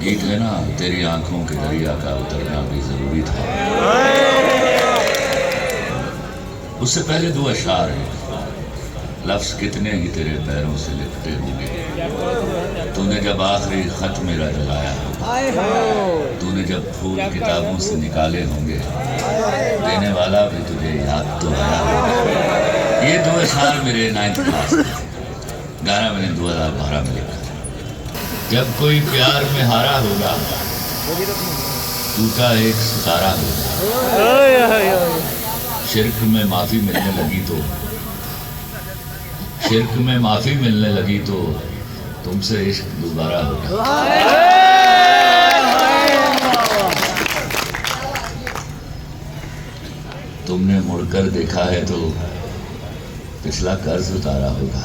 गीत है ना, तेरी आंखों के दरिया का उतरना भी जरूरी था। उससे पहले दो अशार है, लफ्ज कितने ही तेरे पैरों से लिपटे होंगे। तूने जब आखिरी खत मेरा जलाया होगा, तूने जब फूल किताबों से निकाले होंगे, देने वाला भी तुझे याद तो आया होगा। ये दो अशार मेरे 9th क्लास में थे। गाना मैंने 2012 में लिखा। जब कोई प्यार में हारा होगा, टूटा एक सितारा होगा। शिर्क में माफी मिलने लगी तो, शिर्क में माफी मिलने लगी तो तुमसे इश्क दोबारा होगा। तुमने मुड़कर देखा है तो पिछला कर्ज उतारा होगा।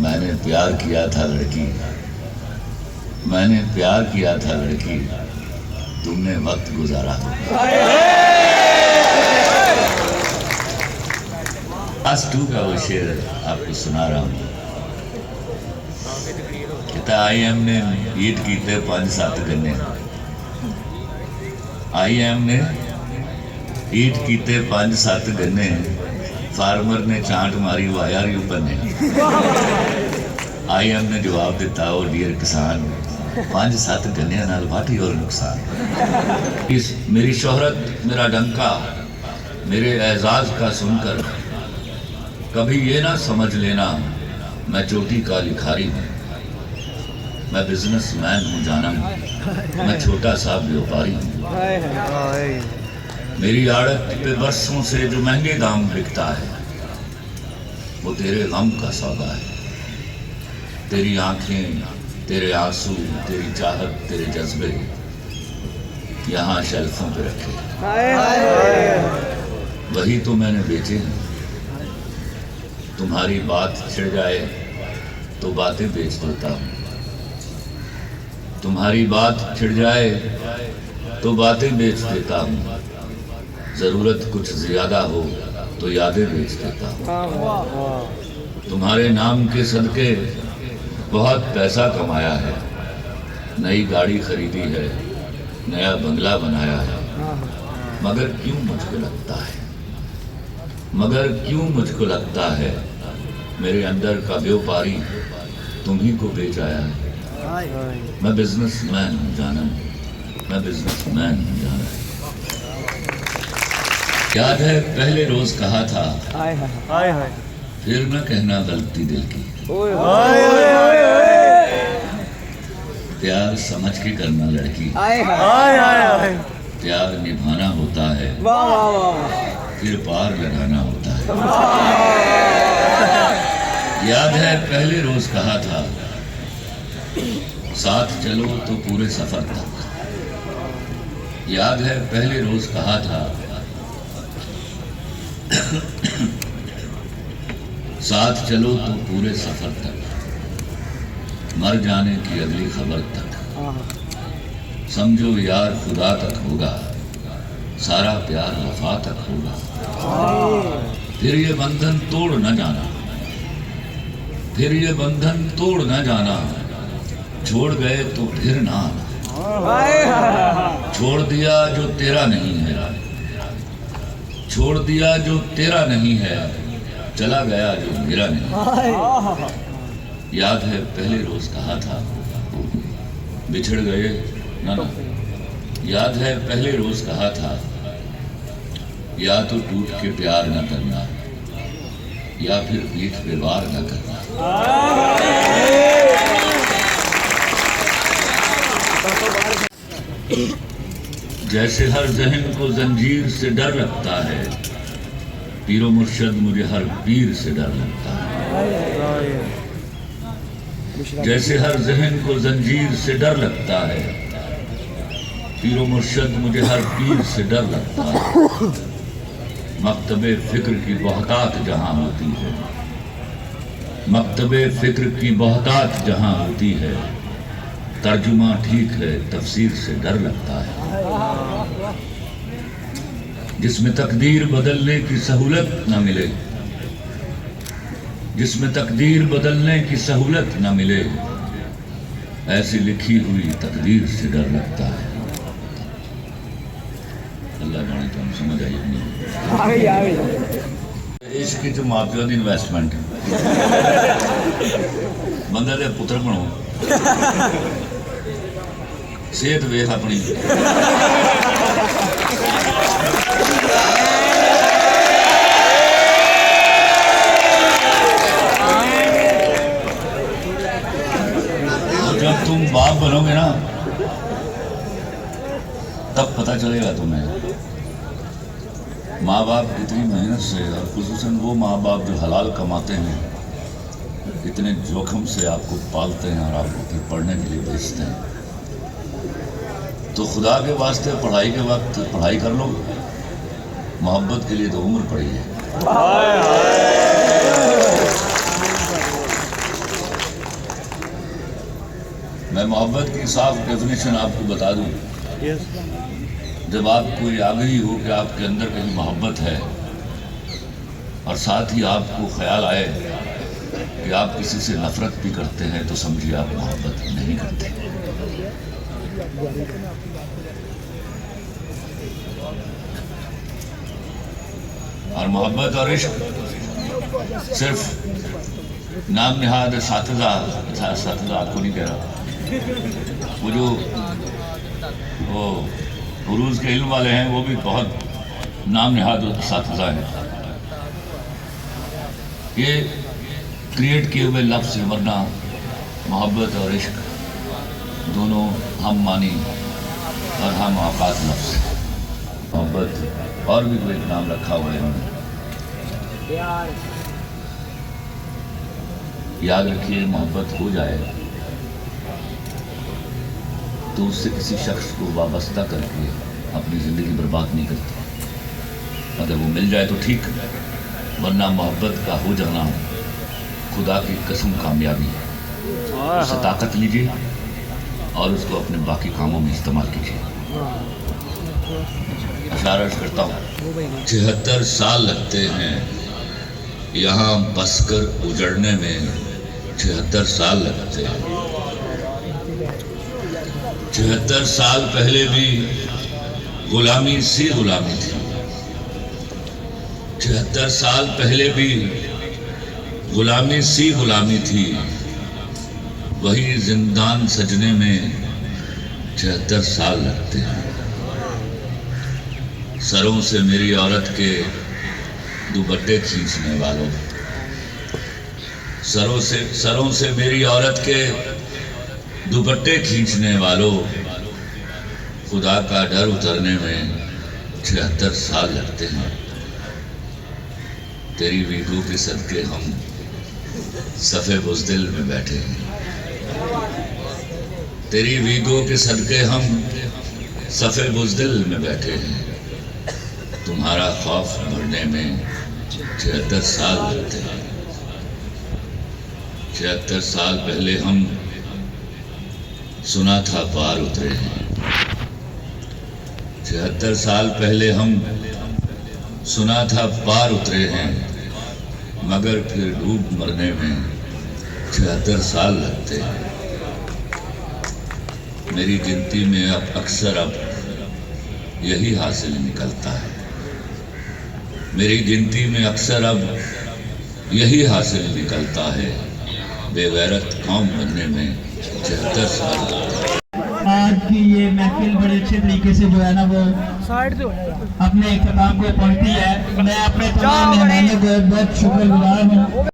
मैंने प्यार किया था लड़की, मैंने प्यार किया था लड़की, तुमने वक्त गुजारा होगा। क्लास 2 का वो शेर आपको सुना रहा हूँ। कहता IM ने ईट कीते 5-7 गन्ने, IM ने ईट कीते 5-7 गन्ने, फार्मर ने चांट मारी वाया रू पन्ने। IM ने जवाब दिता, ओ डियर किसान, 5-7 गन्नियां नाल वाटी और नुकसान। मेरी शोहरत, मेरा डंका, मेरे एजाज का सुनकर कभी ये ना समझ लेना मैं चोटी का लिखारी हूँ। मैं बिजनेसमैन हूँ जानम, मैं छोटा सा व्यापारी हूँ। मेरी आड़त पे बरसों से जो महंगे दाम बिकता है, वो तेरे गम का सौदा है। तेरी आंखें, तेरे आंसू, तेरी चाहत, तेरे जज्बे यहाँ शेल्फों पे रखे, वही तो मैंने बेचे हैं। तुम्हारी बात छिड़ जाए तो बातें बेच देता हूँ, तुम्हारी बात छिड़ जाए तो बातें बेच देता हूँ। जरूरत कुछ ज्यादा हो तो यादें बेच देता हूँ। तुम्हारे नाम के सदके बहुत पैसा कमाया है, नई गाड़ी खरीदी है, नया बंगला बनाया है। मगर क्यों मुझको लगता है, मगर क्यों मुझको लगता है मेरे अंदर का व्यापारी तुम्ही को बेच आया है। मैं बिजनेसमैन हूँ जानम, मैं बिजनेसमैन हूँ जानम। याद है पहले रोज कहा था, फिर न कहना गलती दिल की। प्यार समझ के करना लड़की, प्यार निभाना होता है, फिर पार लगाना होता है। याद है पहले रोज कहा था, साथ चलो तो पूरे सफर तक। याद है पहले रोज कहा था, साथ चलो तो पूरे सफर तक, मर जाने की अगली खबर तक। समझो यार खुदा तक होगा, सारा प्यार वफा तक होगा। फिर ये बंधन तोड़ न जाना, फिर ये बंधन तोड़ न जाना, छोड़ गए तो फिर ना आना। छोड़ दिया जो तेरा नहीं है, छोड़ दिया जो तेरा नहीं है, चला गया जो मेरा नहीं। याद है पहले रोज कहा था, बिछड़ गए ना। याद है पहले रोज कहा था, या तो टूट के प्यार न करना, या फिर पीठ पे वार न करना। जैसे हर जहन को जंजीर से डर लगता है, पीरो मुर्शद मुझे हर पीर से डर लगता है। जैसे हर जहन को जंजीर से डर लगता है, पीरो मुर्शद मुझे हर पीर से डर लगता है। मकतबे फिक्र की बहुतात जहाँ होती है, मकतबे फिक्र की बहुतात जहाँ होती है, तर्जुमा ठीक है तफसीर से डर लगता है। जिसमें तकदीर बदलने की सहूलत न मिले, जिसमें तकदीर बदलने की सहूलत न मिले, ऐसी लिखी हुई तकदीर से डर लगता है। अल्लाह जाने तो हम समझ आई नहीं। इश्क च माँ प्यो की इन्वेस्टमेंट बंदे दे पुत्र बनो, सेहत वेख अपनी। जब तुम बाप बनोगे ना तब पता चलेगा तुम्हें माँ बाप कितनी मेहनत से, और खुसूसन वो माँ बाप जो हलाल कमाते हैं, कितने जोखिम से आपको पालते हैं और आपको फिर पढ़ने के लिए भेजते हैं। तो खुदा के वास्ते पढ़ाई के वक्त पढ़ाई कर लो, मोहब्बत के लिए तो उम्र पड़ी है। मैं मोहब्बत की साफ डेफिनेशन आपको बता दूं। जब आपको ये आ गई हो कि आपके अंदर कहीं मोहब्बत है और साथ ही आपको ख्याल आए कि आप किसी से नफरत भी करते हैं, तो समझिए आप मोहब्बत नहीं करते। और मोहब्बत और इश्क सिर्फ नाम निहाद साथीजा आपको नहीं कह रहा, वो जो वो उरूज के इल्म वाले हैं वो भी बहुत नाम निहाद साथीजा हैं। ये क्रिएट किए हुए लफ्ज़ हैं, वरना मोहब्बत और इश्क दोनों हम मानी और हम आकाश लफ्ज़। मोहब्बत और भी कोई नाम रखा हुआ है हमने। याद रखिए, मोहब्बत हो जाए तो उससे किसी शख्स को वाबस्ता करके अपनी ज़िंदगी बर्बाद नहीं करती। अगर वो मिल जाए तो ठीक, वरना मोहब्बत का हो जाना खुदा की कसम कामयाबी है। उससे ताकत लीजिए और उसको अपने बाकी कामों में इस्तेमाल कीजिए। अर्ज करता हूँ, 76 साल लगते हैं यहाँ बसकर उजड़ने में, 76 साल लगते हैं। 76 साल पहले भी गुलामी सी गुलामी थी। 76 साल पहले भी गुलामी सी गुलामी थी। वही जिंदान सजने में 76 साल लगते हैं। सरों से मेरी औरत के दुपट्टे खींचने वालों, सरों से मेरी औरत के दुपट्टे खींचने वालों, खुदा का डर उतरने में 76 साल लगते हैं। तेरी वीडियो के सदके हम सफ़े बुज़दिल में बैठे हैं। तेरी वीडियो के सदके हम सफ़े बुज़दिल में बैठे हैं। तुम्हारा खौफ बढ़ने में 76 साल लगते हैं। 76 साल पहले हम सुना था पार उतरे हैं। 76 साल पहले हम सुना था पार उतरे हैं, मगर फिर डूब मरने में 76 साल लगते हैं। मेरी गिनती में अक्सर यही हासिल निकलता है। मेरी गिनती में अक्सर यही हासिल निकलता है। बेगैरत कौम बनने में 76 साल लगते हैं। आज की ये महफिल बड़े अच्छे तरीके से जो है ना वो अपने इख्तिताम को पहुंचती है। मैं अपने तमाम मेहमानों को बहुत शुक्रगुजार हूँ।